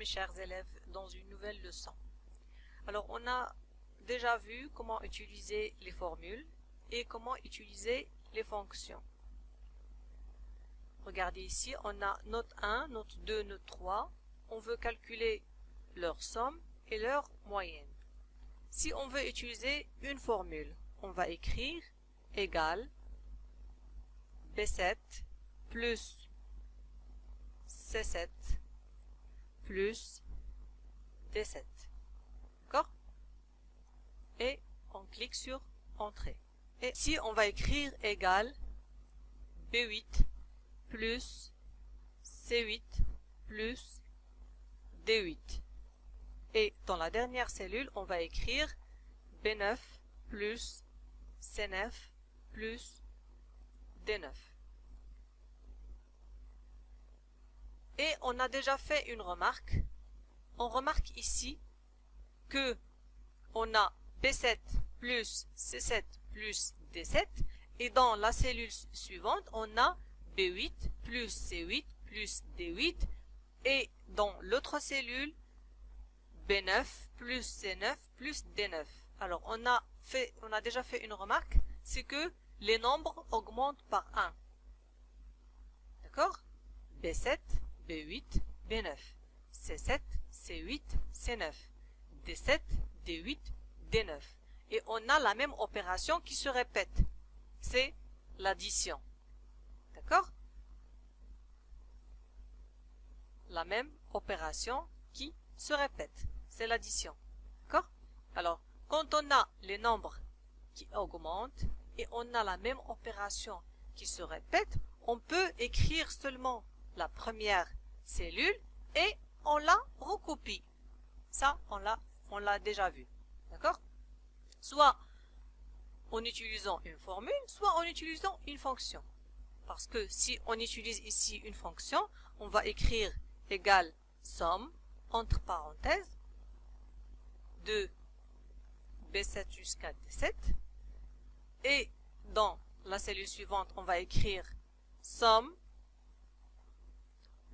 mes chers élèves dans une nouvelle leçon. Alors on a déjà vu comment utiliser les formules et comment utiliser les fonctions. Regardez ici, on a note 1, note 2, note 3. On veut calculer leur somme et leur moyenne. Si on veut utiliser une formule, on va écrire égal B7 plus C7 plus D7. D'accord? Et on clique sur Entrée. Et si on va écrire égal B8 plus C8 plus D8. Et dans la dernière cellule, on va écrire B9 plus C9 plus D9. Et on a déjà fait une remarque. On remarque ici que on a B7 plus C7 plus D7 et dans la cellule suivante, on a B8 plus C8 plus D8 et dans l'autre cellule, B9 plus C9 plus D9. Alors on a déjà fait une remarque, c'est que les nombres augmentent par 1. D'accord? B7, B8, B9. C7, C8, C9. D7, D8, D9. Et on a la même opération qui se répète. C'est l'addition. D'accord? La même opération qui se répète. C'est l'addition. D'accord? Alors, quand on a les nombres qui augmentent et on a la même opération qui se répète, on peut écrire seulement la première cellule et on la recopie. Ça, on l'a déjà vu. D'accord? Soit en utilisant une formule, soit en utilisant une fonction. Parce que si on utilise ici une fonction, on va écrire égal somme, entre parenthèses, de B7 jusqu'à D7. Et dans la cellule suivante, on va écrire somme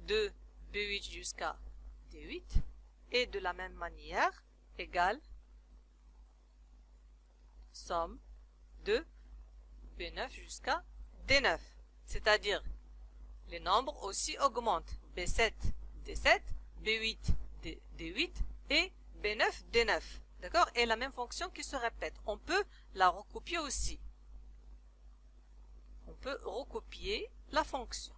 de B8 jusqu'à D8. Et de la même manière, égal somme de B9 jusqu'à D9. C'est-à-dire, les nombres aussi augmentent. B7, D7, B8, D8 et B9, D9. D'accord? Et la même fonction qui se répète. On peut la recopier aussi. On peut recopier la fonction.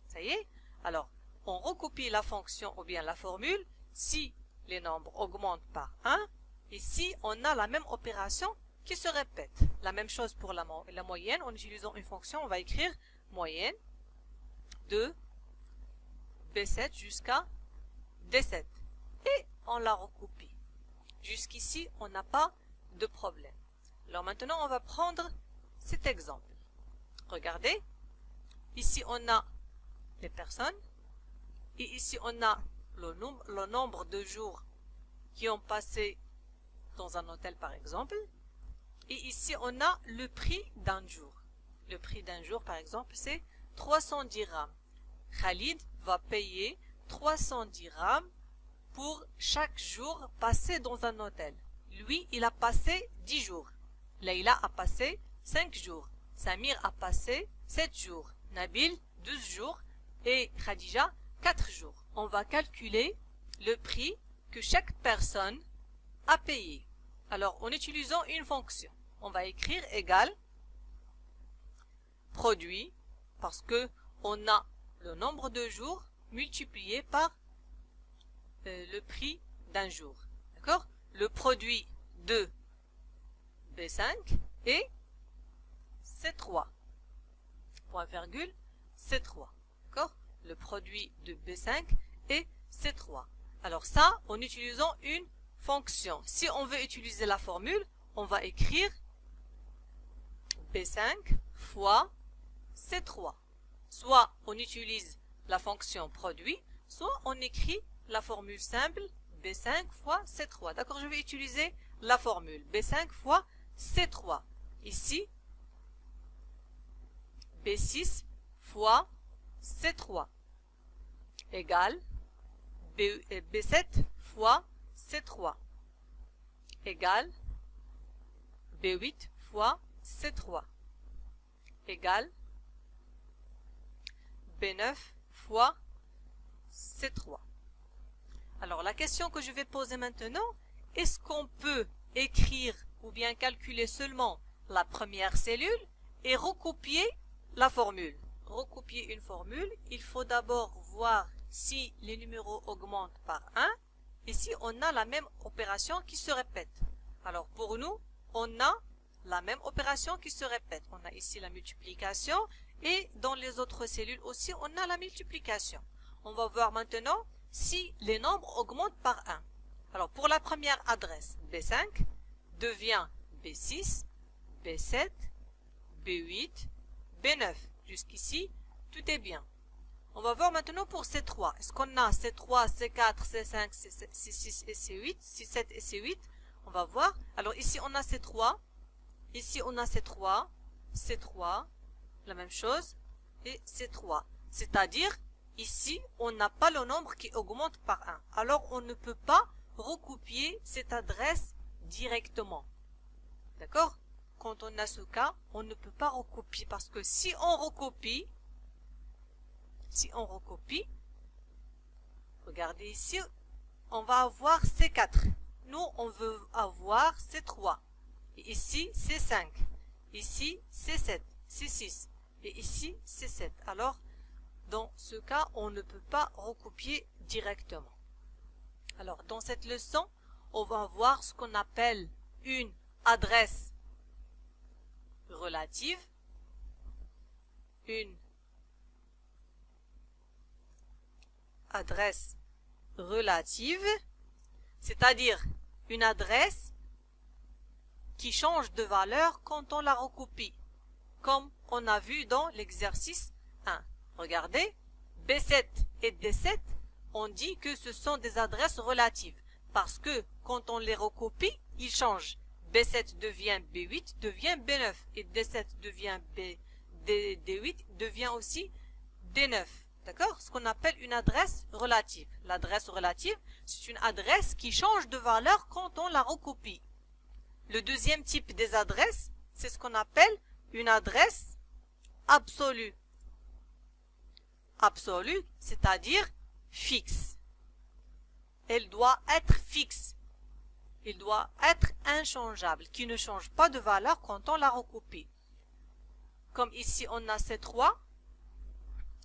Ça y est? Alors, on recopie la fonction ou bien la formule si les nombres augmentent par 1 et si on a la même opération qui se répète. La même chose pour la moyenne. En utilisant une fonction, on va écrire moyenne de B7 jusqu'à D7. Et on la recopie. Jusqu'ici, on n'a pas de problème. Alors maintenant, on va prendre cet exemple. Regardez. Ici, on a les personnes. Et ici, on a le nombre de jours qui ont passé dans un hôtel, par exemple. Et ici, on a le prix d'un jour. Le prix d'un jour, par exemple, c'est 310 dirhams. Khalid va payer 310 dirhams pour chaque jour passé dans un hôtel. Lui, il a passé 10 jours. Leïla a passé 5 jours. Samir a passé 7 jours. Nabil, 12 jours. Et Khadija, 4 jours. On va calculer le prix que chaque personne a payé. Alors, en utilisant une fonction, on va écrire égal produit, parce que on a le nombre de jours multiplié par le prix d'un jour. D'accord? Le produit de B5 et C3. Point virgule, C3. D'accord? Le produit de B5 et C3. Alors ça, en utilisant une fonction. Si on veut utiliser la formule, on va écrire B5 fois C3. Soit on utilise la fonction produit, soit on écrit la formule simple B5 fois C3. D'accord? Je vais utiliser la formule B5 fois C3. Ici, B6 fois C3 égale B7 fois C3 égale B8 fois C3 égale B9 fois C3. Alors la question que je vais poser maintenant, est-ce qu'on peut écrire ou bien calculer seulement la première cellule et recopier la formule? Recopier une formule, il faut d'abord voir si les numéros augmentent par 1 et si on a la même opération qui se répète. Alors pour nous, on a la même opération qui se répète. On a ici la multiplication et dans les autres cellules aussi, on a la multiplication. On va voir maintenant si les nombres augmentent par 1. Alors pour la première adresse, B5 devient B6, B7, B8, B9. Jusqu'ici, tout est bien. On va voir maintenant pour C3. Est-ce qu'on a C3, C4, C5, C6 et C8, C7 et C8? On va voir. Alors ici, on a C3. Ici, on a C3, C3, la même chose, et C3. C'est-à-dire, ici, on n'a pas le nombre qui augmente par 1. Alors, on ne peut pas recopier cette adresse directement. D'accord? Quand on a ce cas, on ne peut pas recopier parce que si on recopie, regardez ici, on va avoir C4. Nous, on veut avoir C3. Et ici, C5. Ici, C7, C6. Et ici, C7. Alors, dans ce cas, on ne peut pas recopier directement. Alors, dans cette leçon, on va voir ce qu'on appelle une adresse relative, une adresse relative, c'est-à-dire une adresse qui change de valeur quand on la recopie, comme on a vu dans l'exercice 1. Regardez, B7 et D7, on dit que ce sont des adresses relatives, parce que quand on les recopie, ils changent. B7 devient B8, devient B9, et D7 devient D8, devient aussi D9. D'accord? Ce qu'on appelle une adresse relative. L'adresse relative, c'est une adresse qui change de valeur quand on la recopie. Le deuxième type des adresses, c'est ce qu'on appelle une adresse absolue. Absolue, c'est-à-dire fixe. Elle doit être fixe. Il doit être inchangeable, qui ne change pas de valeur quand on la recopie. Comme ici, on a C3.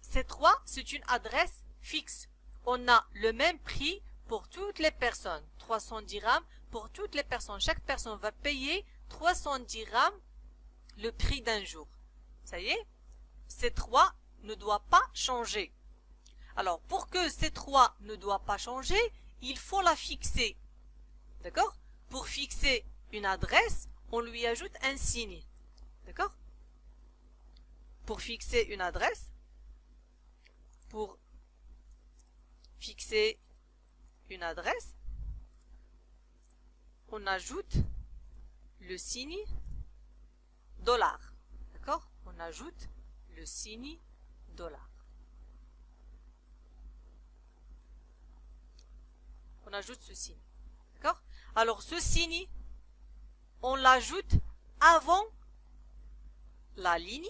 C3, c'est une adresse fixe. On a le même prix pour toutes les personnes. 310 dirhams pour toutes les personnes. Chaque personne va payer 310 dirhams le prix d'un jour. Ça y est, C3 ne doit pas changer. Alors, pour que C3 ne doit pas changer, il faut la fixer. D'accord? Pour fixer une adresse, on lui ajoute un signe. D'accord? Pour fixer une adresse, on ajoute le signe $. D'accord? On ajoute le signe $. On ajoute ce signe. D'accord? Alors ce signe, on l'ajoute avant la ligne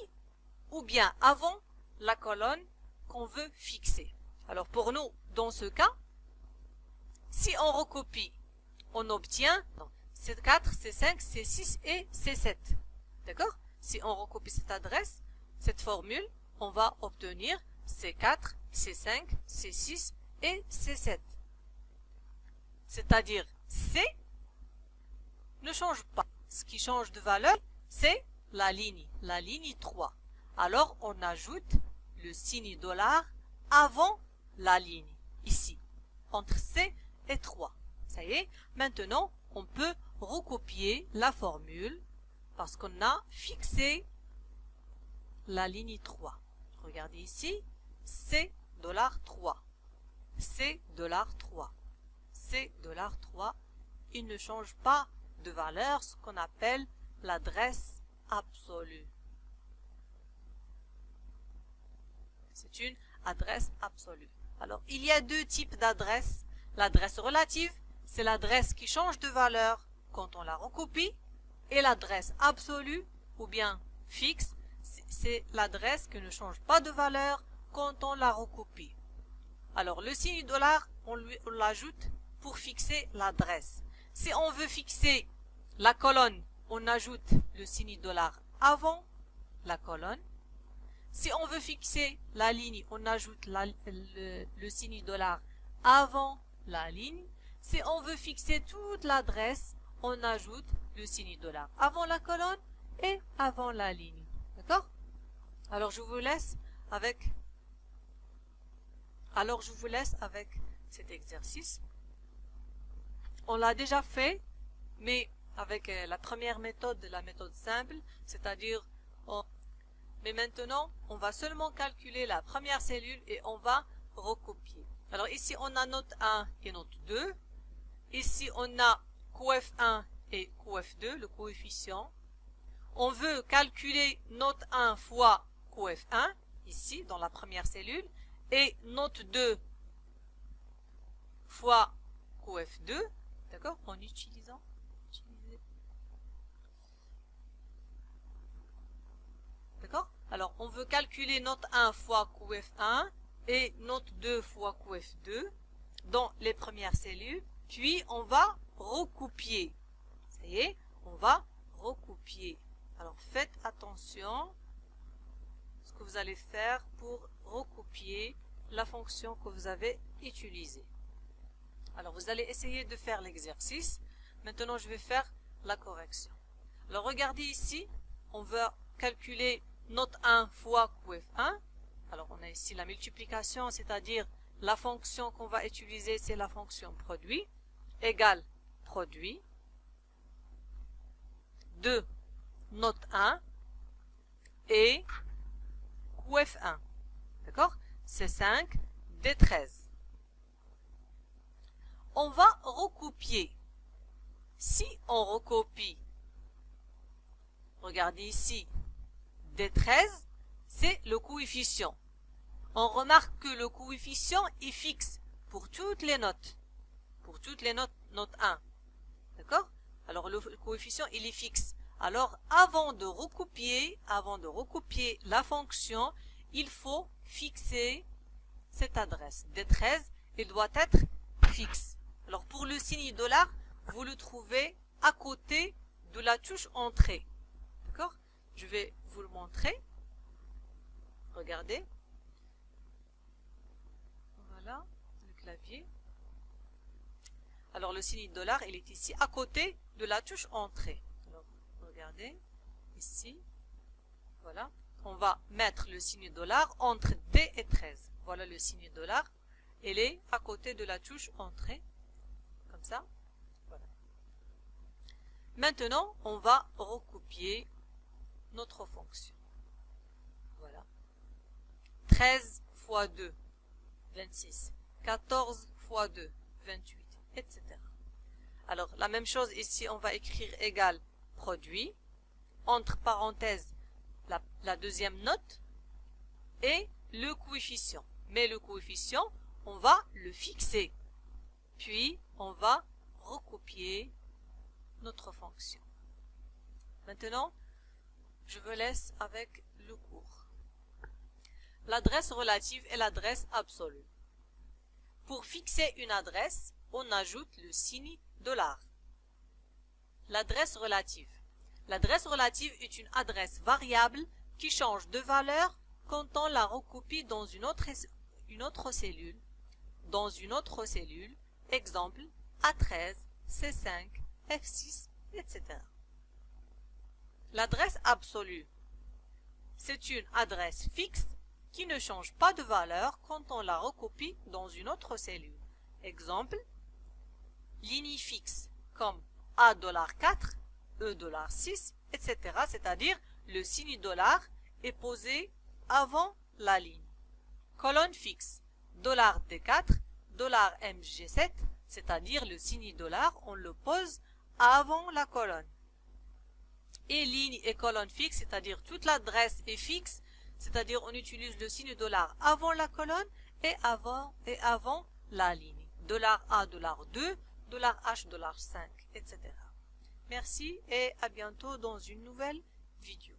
ou bien avant la colonne qu'on veut fixer. Alors pour nous, dans ce cas, si on recopie, on obtient C4, C5, C6 et C7. D'accord? Si on recopie cette adresse, cette formule, on va obtenir C4, C5, C6 et C7. C'est-à-dire C ne change pas. Ce qui change de valeur, c'est la ligne 3. Alors on ajoute le signe $ avant la ligne, ici, entre C et 3. Ça y est, maintenant on peut recopier la formule parce qu'on a fixé la ligne 3. Regardez ici, C $3, C $3, C $3, il ne change pas de valeur, ce qu'on appelle l'adresse absolue. C'est une adresse absolue. Alors, il y a deux types d'adresses. L'adresse relative, c'est l'adresse qui change de valeur quand on la recopie. Et l'adresse absolue, ou bien fixe, c'est l'adresse qui ne change pas de valeur quand on la recopie. Alors, le signe dollar, on l'ajoute pour fixer l'adresse. Si on veut fixer la colonne, on ajoute le signe dollar avant la colonne. Si on veut fixer la ligne, on ajoute le signe dollar avant la ligne. Si on veut fixer toute l'adresse, on ajoute le signe dollar avant la colonne et avant la ligne. D'accord? Alors je vous laisse avec cet exercice. On l'a déjà fait, mais avec la première méthode, la méthode simple, c'est-à-dire mais maintenant, on va seulement calculer la première cellule et on va recopier. Alors ici, on a note 1 et note 2. Ici, on a coef 1 et coef 2, le coefficient. On veut calculer note 1 fois coef 1, ici, dans la première cellule, et note 2 fois coef 2, d'accord, en utilisant. D'accord? Alors, on veut calculer note 1 fois coef 1 et note 2 fois coef 2 dans les premières cellules. Puis, on va recopier. Ça y est, on va recopier. Alors, faites attention à ce que vous allez faire pour recopier la fonction que vous avez utilisée. Alors, vous allez essayer de faire l'exercice. Maintenant, je vais faire la correction. Alors, regardez ici, on va calculer note 1 fois coef 1. Alors, on a ici la multiplication, c'est-à-dire la fonction qu'on va utiliser, c'est la fonction produit, égale produit de note 1 et coef 1. D'accord? C'est 5 des 13. On va recopier. Si on recopie, regardez ici, des 13, c'est le coefficient. On remarque que le coefficient est fixe pour toutes les notes. Pour toutes les notes, note 1. D'accord? Alors le coefficient, il est fixe. Alors avant de recopier la fonction, il faut fixer cette adresse. Des 13, il doit être fixe. Alors pour le signe dollar, vous le trouvez à côté de la touche entrée. D'accord? Je vais vous le montrer. Regardez. Voilà le clavier. Alors le signe dollar, il est ici à côté de la touche entrée. Alors regardez ici. Voilà. On va mettre le signe dollar entre D et 13. Voilà le signe dollar. Il est à côté de la touche entrée. Comme ça. Voilà. Maintenant, on va recopier notre fonction. Voilà. 13 fois 2, 26. 14 fois 2, 28, etc. Alors, la même chose ici, on va écrire égal produit, entre parenthèses, la deuxième note, et le coefficient. Mais le coefficient, on va le fixer. Puis, on va recopier notre fonction. Maintenant, je vous laisse avec le cours. L'adresse relative et l'adresse absolue. Pour fixer une adresse, on ajoute le signe dollar. L'adresse relative. L'adresse relative est une adresse variable qui change de valeur quand on la recopie dans une autre cellule. Dans une autre cellule, exemple A13, C5, F6, etc. L'adresse absolue. C'est une adresse fixe qui ne change pas de valeur quand on la recopie dans une autre cellule. Exemple, ligne fixe comme A$4, E$6, etc. C'est-à-dire le signe dollar est posé avant la ligne. Colonne fixe, $D4, $MG7, c'est-à-dire le signe dollar, on le pose avant la colonne. Et ligne et colonne fixe, c'est-à-dire toute l'adresse est fixe, c'est-à-dire on utilise le signe dollar avant la colonne avant la ligne. $A, $2, $H, $5, etc. Merci et à bientôt dans une nouvelle vidéo.